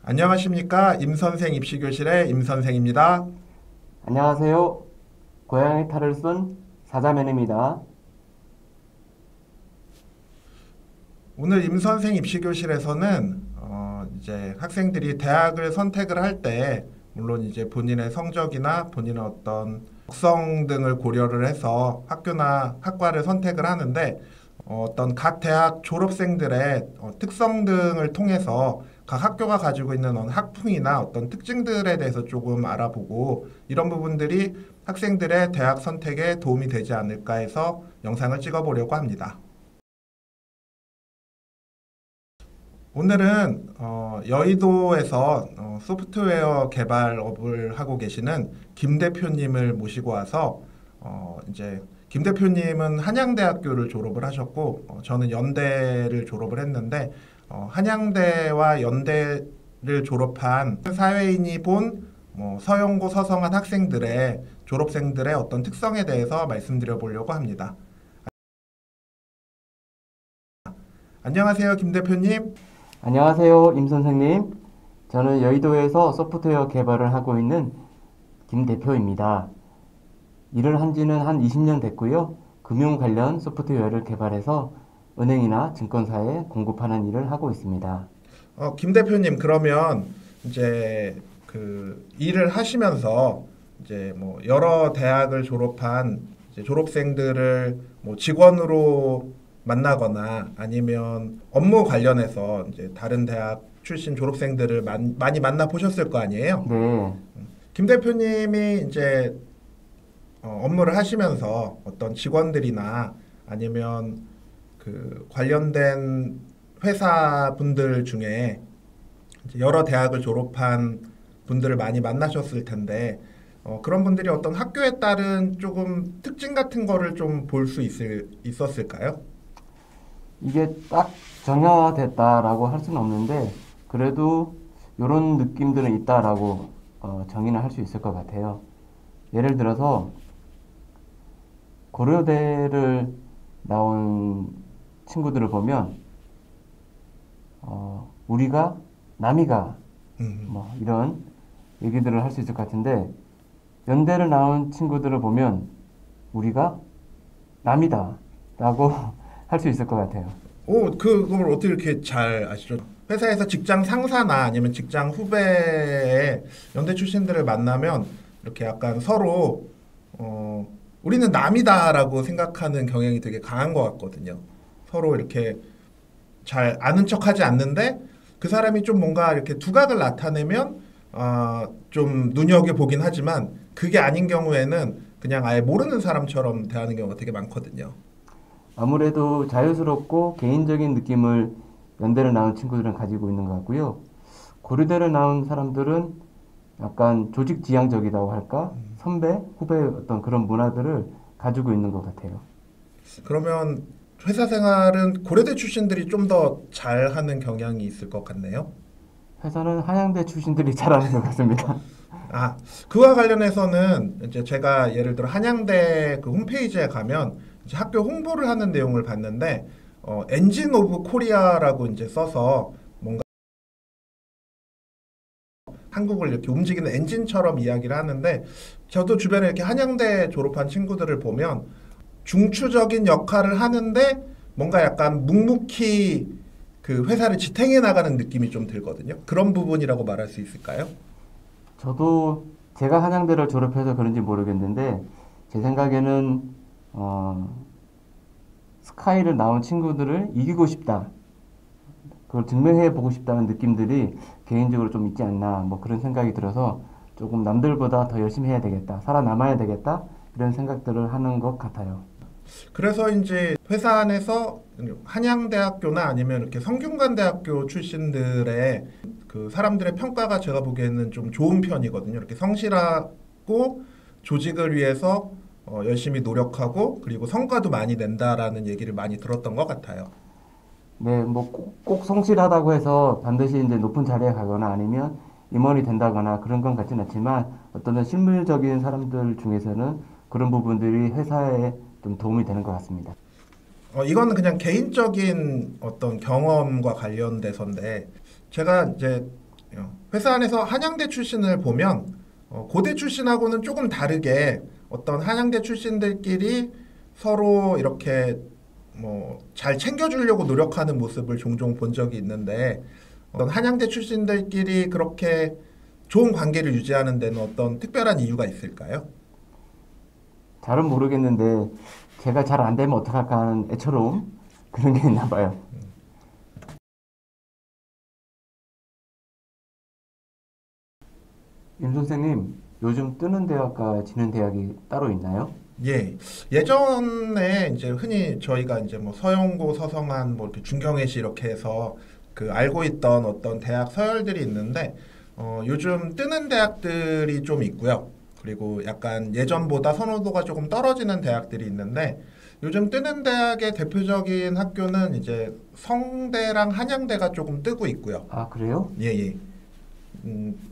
안녕하십니까. 임선생 입시교실의 임선생입니다. 안녕하세요. 고양이 탈을 쓴 사자맨입니다. 오늘 임선생 입시교실에서는 이제 학생들이 대학을 선택을 할 때 물론 이제 본인의 성적이나 본인의 어떤 적성 등을 고려를 해서 학교나 학과를 선택을 하는데 어떤 각 대학 졸업생들의 특성 등을 통해서 각 학교가 가지고 있는 학풍이나 어떤 특징들에 대해서 조금 알아보고 이런 부분들이 학생들의 대학 선택에 도움이 되지 않을까 해서 영상을 찍어보려고 합니다. 오늘은 여의도에서 소프트웨어 개발업을 하고 계시는 김 대표님을 모시고 와서 이제 김 대표님은 한양대학교를 졸업을 하셨고 저는 연대를 졸업을 했는데 한양대와 연대를 졸업한 사회인이 본 서영고 서성한 학생들의 졸업생들의 어떤 특성에 대해서 말씀드려 보려고 합니다. 안녕하세요, 김 대표님. 안녕하세요, 임 선생님. 저는 여의도에서 소프트웨어 개발을 하고 있는 김 대표입니다. 일을 한 지는 한 20년 됐고요. 금융 관련 소프트웨어를 개발해서 은행이나 증권사에 공급하는 일을 하고 있습니다. 김 대표님, 그러면 이제 그 일을 하시면서 이제 뭐 여러 대학을 졸업한 이제 졸업생들을 뭐 직원으로 만나거나 아니면 업무 관련해서 이제 다른 대학 출신 졸업생들을 많이 만나 보셨을 거 아니에요? 네, 김 대표님이 이제 업무를 하시면서 어떤 직원들이나 아니면 그 관련된 회사 분들 중에 이제 여러 대학을 졸업한 분들을 많이 만나셨을 텐데 그런 분들이 어떤 학교에 따른 조금 특징 같은 거를 좀 볼 수 있었을까요? 이게 딱 정형화됐다라고 할 수는 없는데 그래도 이런 느낌들은 있다라고 정의는 할 수 있을 것 같아요. 예를 들어서 고려대를 나온 친구들을 보면 우리가 남이가 음, 뭐 이런 얘기들을 할 수 있을 것 같은데 연대를 나온 친구들을 보면 우리가 남이다 라고 할 수 있을 것 같아요. 그걸 어떻게 이렇게 잘 아시죠? 회사에서 직장 상사나 아니면 직장 후배의 연대 출신들을 만나면 이렇게 약간 서로 어, 우리는 남이다라고 생각하는 경향이 되게 강한 것 같거든요. 서로 이렇게 잘 아는 척하지 않는데 그 사람이 좀 뭔가 이렇게 두각을 나타내면 좀 눈여겨 보긴 하지만 그게 아닌 경우에는 그냥 아예 모르는 사람처럼 대하는 경우가 되게 많거든요. 아무래도 자유스럽고 개인적인 느낌을 연대를 나온 친구들은 가지고 있는 것 같고요. 고려대를 나온 사람들은 약간 조직지향적이라고 할까? 선배, 후배의 어떤 그런 문화들을 가지고 있는 것 같아요. 그러면 회사 생활은 고려대 출신들이 좀 더 잘하는 경향이 있을 것 같네요. 회사는 한양대 출신들이 잘하는 것 같습니다. 아, 그와 관련해서는 이제 제가 예를 들어 한양대 그 홈페이지에 가면 이제 학교 홍보를 하는 내용을 봤는데 엔진 오브 코리아라고 이제 써서 뭔가 한국을 이렇게 움직이는 엔진처럼 이야기를 하는데 저도 주변에 이렇게 한양대 졸업한 친구들을 보면 중추적인 역할을 하는데 뭔가 약간 묵묵히 그 회사를 지탱해 나가는 느낌이 좀 들거든요. 그런 부분이라고 말할 수 있을까요? 저도 제가 한양대를 졸업해서 그런지 모르겠는데 제 생각에는 어, 스카이를 나온 친구들을 이기고 싶다. 그걸 증명해 보고 싶다는 느낌들이 개인적으로 좀 있지 않나 뭐 그런 생각이 들어서 조금 남들보다 더 열심히 해야 되겠다. 살아남아야 되겠다. 이런 생각들을 하는 것 같아요. 그래서 이제 회사 안에서 한양대학교나 아니면 이렇게 성균관대학교 출신들의 그 사람들의 평가가 제가 보기에는 좀 좋은 편이거든요. 이렇게 성실하고 조직을 위해서 열심히 노력하고 그리고 성과도 많이 낸다라는 얘기를 많이 들었던 것 같아요. 네, 뭐 꼭 성실하다고 해서 반드시 이제 높은 자리에 가거나 아니면 임원이 된다거나 그런 건 같진 않지만 어떤 실무적인 사람들 중에서는 그런 부분들이 회사에 좀 도움이 되는 것 같습니다. 이거는 그냥 개인적인 어떤 경험과 관련돼서인데 제가 이제 회사 안에서 한양대 출신을 보면 고대 출신하고는 조금 다르게 어떤 한양대 출신들끼리 서로 이렇게 뭐 잘 챙겨주려고 노력하는 모습을 종종 본 적이 있는데 어떤 한양대 출신들끼리 그렇게 좋은 관계를 유지하는 데는 어떤 특별한 이유가 있을까요? 잘은 모르겠는데 제가 잘 안 되면 어떡할까 하는 애처로움 그런 게 있나 봐요. 임 선생님, 요즘 뜨는 대학과 지는 대학이 따로 있나요? 예, 예전에 이제 흔히 저희가 이제 뭐 서영고, 서성한, 뭐 이렇게 중경외시 이렇게 해서 그 알고 있던 어떤 대학 서열들이 있는데 요즘 뜨는 대학들이 좀 있고요. 그리고 약간 예전보다 선호도가 조금 떨어지는 대학들이 있는데 요즘 뜨는 대학의 대표적인 학교는 이제 성대랑 한양대가 조금 뜨고 있고요. 아, 그래요? 예, 예.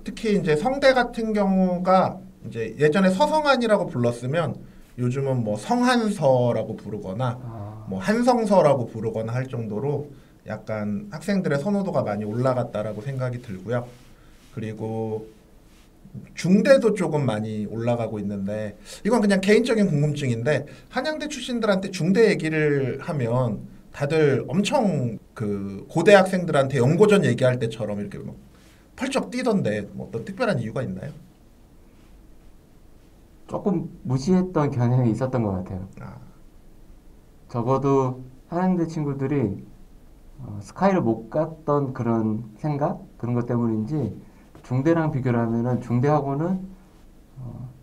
특히 이제 성대 같은 경우가 이제 예전에 서성한이라고 불렀으면 요즘은 뭐 성한서라고 부르거나 아, 뭐 한성서라고 부르거나 할 정도로 약간 학생들의 선호도가 많이 올라갔다라고 생각이 들고요. 그리고 중대도 조금 많이 올라가고 있는데 이건 그냥 개인적인 궁금증인데 한양대 출신들한테 중대 얘기를 하면 다들 엄청 그 고대 학생들한테 연고전 얘기할 때처럼 이렇게 막 펄쩍 뛰던데 뭐 어떤 특별한 이유가 있나요? 조금 무시했던 경향이 있었던 것 같아요. 아, 적어도 한양대 친구들이 스카이를 못 갔던 그런 생각? 그런 것 때문인지 중대랑 비교를 하면은 중대하고는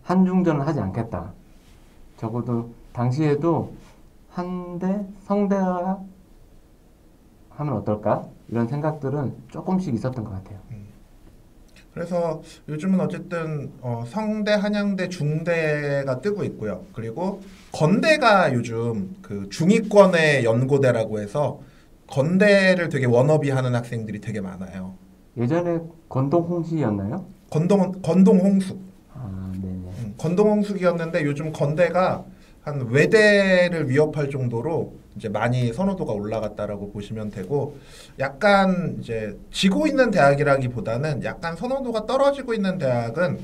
한중전을 하지 않겠다. 적어도 당시에도 한대, 성대가 하면 어떨까? 이런 생각들은 조금씩 있었던 것 같아요. 그래서 요즘은 어쨌든 성대, 한양대, 중대가 뜨고 있고요. 그리고 건대가 요즘 그 중위권의 연고대라고 해서 건대를 되게 워너비하는 학생들이 되게 많아요. 예전에 건동홍시였나요? 건동홍숙. 아, 네네. 건동홍숙이었는데 요즘 건대가 한 외대를 위협할 정도로 이제 많이 선호도가 올라갔다라고 보시면 되고 약간 이제 지고 있는 대학이라기보다는 약간 선호도가 떨어지고 있는 대학은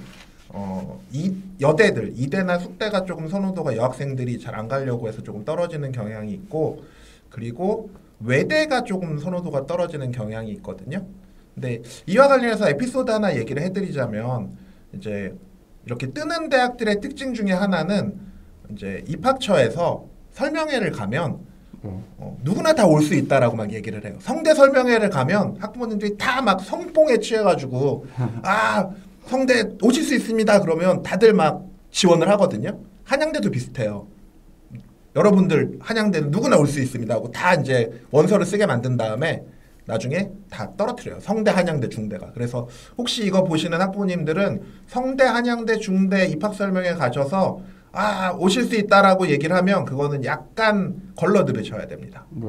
이 여대들 이대나 숙대가 조금 선호도가 여학생들이 잘 안 가려고 해서 조금 떨어지는 경향이 있고 그리고 외대가 조금 선호도가 떨어지는 경향이 있거든요. 근데 이와 관련해서 에피소드 하나 얘기를 해드리자면 이제 이렇게 뜨는 대학들의 특징 중에 하나는 이제 입학처에서 설명회를 가면 네. 누구나 다 올 수 있다라고 막 얘기를 해요. 성대 설명회를 가면 학부모님들이 다 막 성뽕에 취해가지고 아 성대 오실 수 있습니다. 그러면 다들 막 지원을 하거든요. 한양대도 비슷해요. 여러분들 한양대는 누구나 올 수 있습니다 하고 다 이제 원서를 쓰게 만든 다음에 나중에 다 떨어뜨려요. 성대, 한양대, 중대가. 그래서 혹시 이거 보시는 학부모님들은 성대, 한양대, 중대 입학 설명회 가셔서 아 오실 수 있다라고 얘기를 하면 그거는 약간 걸러 들으셔야 됩니다. 네.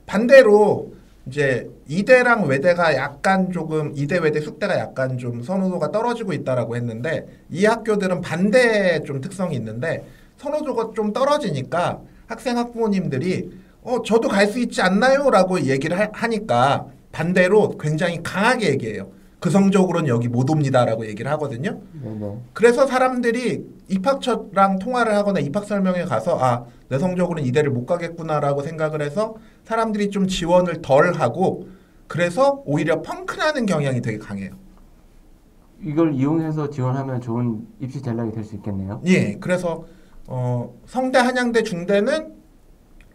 반대로 이제 이대랑 외대가 약간 조금 이대 외대 숙대가 약간 좀 선호도가 떨어지고 있다라고 했는데 이 학교들은 반대 좀 특성이 있는데 선호도가 좀 떨어지니까 학생 학부모님들이 저도 갈 수 있지 않나요? 라고 얘기를 하니까 반대로 굉장히 강하게 얘기해요. 그 성적으로는 여기 못 옵니다라고 얘기를 하거든요. 네네. 그래서 사람들이 입학처랑 통화를 하거나 입학 설명회 가서 아, 내 성적으로는 이대를 못 가겠구나라고 생각을 해서 사람들이 좀 지원을 덜 하고 그래서 오히려 펑크나는 경향이 되게 강해요. 이걸 이용해서 지원하면 좋은 입시 전략이 될 수 있겠네요. 예, 그래서 성대, 한양대, 중대는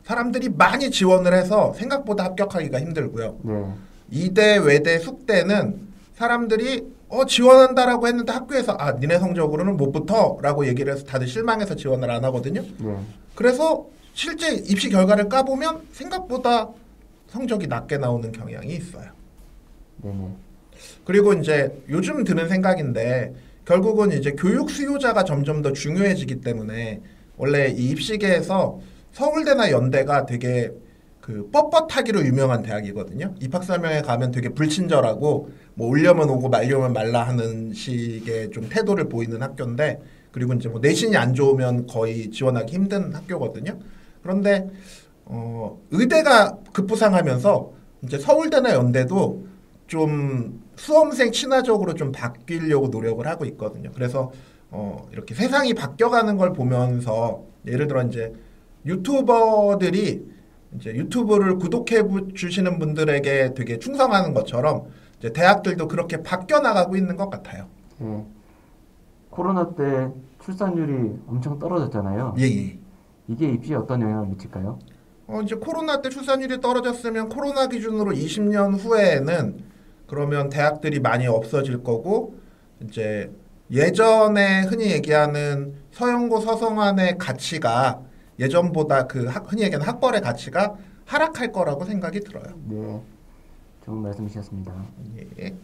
사람들이 많이 지원을 해서 생각보다 합격하기가 힘들고요. 네. 이대, 외대, 숙대는 사람들이 지원한다라고 했는데 학교에서 아 니네 성적으로는 못 붙어라고 얘기를 해서 다들 실망해서 지원을 안 하거든요. 네. 그래서 실제 입시 결과를 까보면 생각보다 성적이 낮게 나오는 경향이 있어요. 네네. 그리고 이제 요즘 드는 생각인데 결국은 이제 교육 수요자가 점점 더 중요해지기 때문에 원래 이 입시계에서 서울대나 연대가 되게 그 뻣뻣하기로 유명한 대학이거든요. 입학 설명회 가면 되게 불친절하고 뭐 오려면 오고 말려면 말라 하는 식의 좀 태도를 보이는 학교인데 그리고 이제 뭐 내신이 안 좋으면 거의 지원하기 힘든 학교거든요. 그런데 의대가 급부상하면서 이제 서울대나 연대도 좀 수험생 친화적으로 좀 바뀌려고 노력을 하고 있거든요. 그래서 이렇게 세상이 바뀌어가는 걸 보면서 예를 들어 이제 유튜버들이 이제 유튜브를 구독해 주시는 분들에게 되게 충성하는 것처럼 이제 대학들도 그렇게 바뀌어 나가고 있는 것 같아요. 예. 코로나 때 출산율이 엄청 떨어졌잖아요. 예, 예. 이게 입시에 어떤 영향을 미칠까요? 이제 코로나 때 출산율이 떨어졌으면 코로나 기준으로 20년 후에는 그러면 대학들이 많이 없어질 거고 이제 예전에 흔히 얘기하는 서영고 서성환의 가치가 예전보다 흔히 얘기하는 학벌의 가치가 하락할 거라고 생각이 들어요. 네, 좋은 말씀이셨습니다. 예.